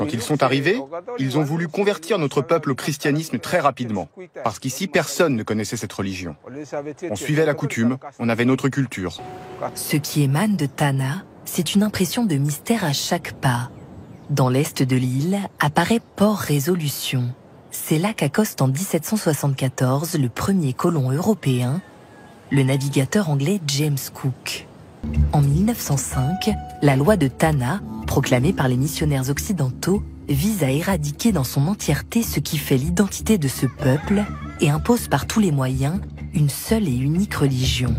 Quand ils sont arrivés, ils ont voulu convertir notre peuple au christianisme très rapidement, parce qu'ici, personne ne connaissait cette religion. On suivait la coutume, on avait notre culture. Ce qui émane de Tana, c'est une impression de mystère à chaque pas. Dans l'est de l'île apparaît Port Résolution. C'est là qu'accoste en 1774 le premier colon européen, le navigateur anglais James Cook. En 1905, la loi de Tana, proclamée par les missionnaires occidentaux, vise à éradiquer dans son entièreté ce qui fait l'identité de ce peuple et impose par tous les moyens une seule et unique religion.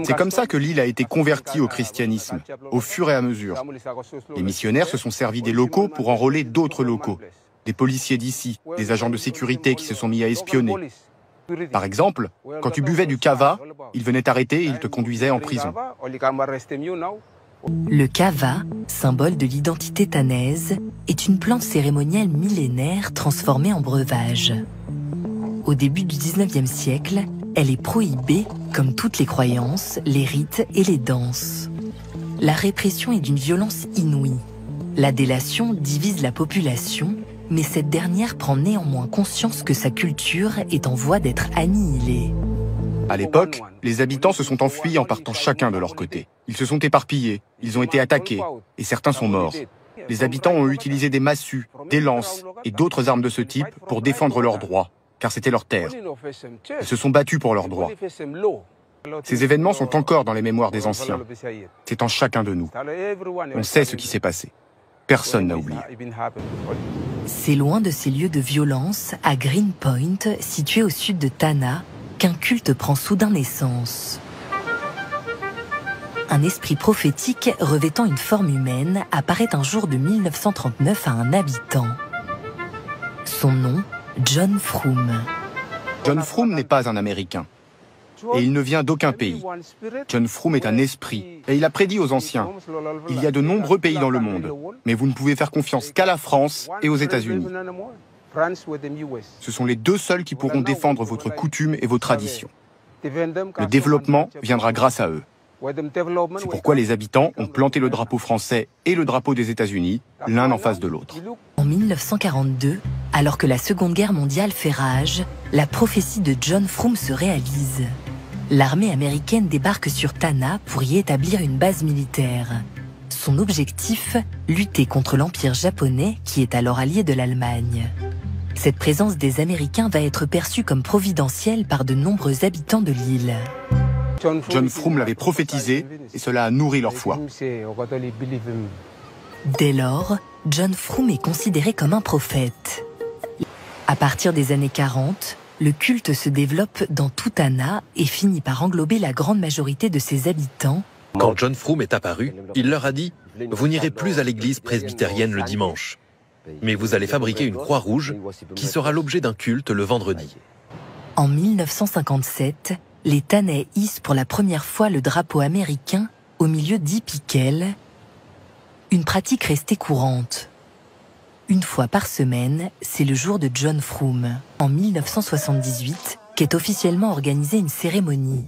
C'est comme ça que l'île a été convertie au christianisme, au fur et à mesure. Les missionnaires se sont servis des locaux pour enrôler d'autres locaux, des policiers d'ici, des agents de sécurité qui se sont mis à espionner. Par exemple, quand tu buvais du kava, ils venaient t'arrêter et ils te conduisaient en prison. Le kava, symbole de l'identité tanaise, est une plante cérémonielle millénaire transformée en breuvage. Au début du 19e siècle, elle est prohibée, comme toutes les croyances, les rites et les danses. La répression est d'une violence inouïe. La délation divise la population, mais cette dernière prend néanmoins conscience que sa culture est en voie d'être annihilée. À l'époque, les habitants se sont enfuis en partant chacun de leur côté. Ils se sont éparpillés, ils ont été attaqués, et certains sont morts. Les habitants ont utilisé des massues, des lances et d'autres armes de ce type pour défendre leurs droits, car c'était leur terre. Ils se sont battus pour leurs droits. Ces événements sont encore dans les mémoires des anciens. C'est en chacun de nous. On sait ce qui s'est passé. Personne n'a oublié. C'est loin de ces lieux de violence, à Green Point, situé au sud de Tana, qu'un culte prend soudain naissance. Un esprit prophétique revêtant une forme humaine apparaît un jour de 1939 à un habitant. Son nom, John Froome. John Froome n'est pas un Américain. Et il ne vient d'aucun pays. John Froome est un esprit, et il a prédit aux anciens. Il y a de nombreux pays dans le monde, mais vous ne pouvez faire confiance qu'à la France et aux États-Unis. Ce sont les deux seuls qui pourront défendre votre coutume et vos traditions. Le développement viendra grâce à eux. C'est pourquoi les habitants ont planté le drapeau français et le drapeau des États-Unis, l'un en face de l'autre. En 1942, alors que la Seconde Guerre mondiale fait rage, la prophétie de John Froome se réalise. L'armée américaine débarque sur Tana pour y établir une base militaire. Son objectif, lutter contre l'Empire japonais qui est alors allié de l'Allemagne. Cette présence des Américains va être perçue comme providentielle par de nombreux habitants de l'île. John Froome l'avait prophétisé et cela a nourri leur foi. Dès lors, John Froome est considéré comme un prophète. À partir des années 40, le culte se développe dans tout Tana et finit par englober la grande majorité de ses habitants. Quand John Froome est apparu, il leur a dit « Vous n'irez plus à l'église presbytérienne le dimanche, mais vous allez fabriquer une croix rouge qui sera l'objet d'un culte le vendredi. » En 1957, les Tanais hissent pour la première fois le drapeau américain au milieu d'Ipikel, une pratique restée courante. Une fois par semaine, c'est le jour de John Froome, en 1978, qu'est officiellement organisée une cérémonie.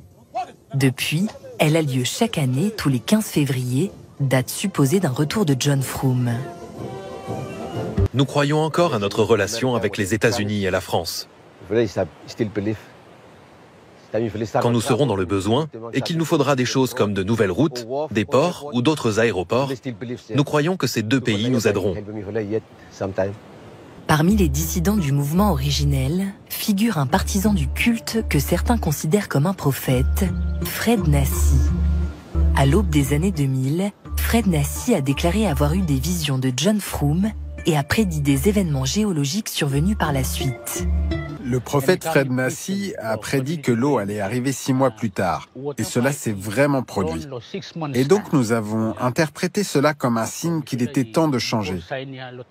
Depuis, elle a lieu chaque année tous les 15 février, date supposée d'un retour de John Froome. Nous croyons encore à notre relation avec les États-Unis et la France. Quand nous serons dans le besoin et qu'il nous faudra des choses comme de nouvelles routes, des ports ou d'autres aéroports, nous croyons que ces deux pays nous aideront. Parmi les dissidents du mouvement originel, figure un partisan du culte que certains considèrent comme un prophète, Fred Nassi. À l'aube des années 2000, Fred Nassi a déclaré avoir eu des visions de John Froome et a prédit des événements géologiques survenus par la suite. Le prophète Fred Nassi a prédit que l'eau allait arriver 6 mois plus tard, et cela s'est vraiment produit. Et donc nous avons interprété cela comme un signe qu'il était temps de changer.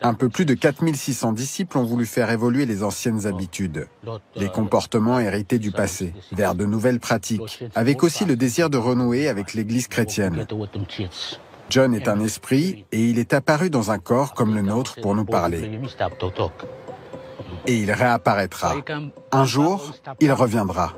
Un peu plus de 4600 disciples ont voulu faire évoluer les anciennes habitudes, les comportements hérités du passé, vers de nouvelles pratiques, avec aussi le désir de renouer avec l'Église chrétienne. John est un esprit, et il est apparu dans un corps comme le nôtre pour nous parler. Et il réapparaîtra. Un jour, il reviendra.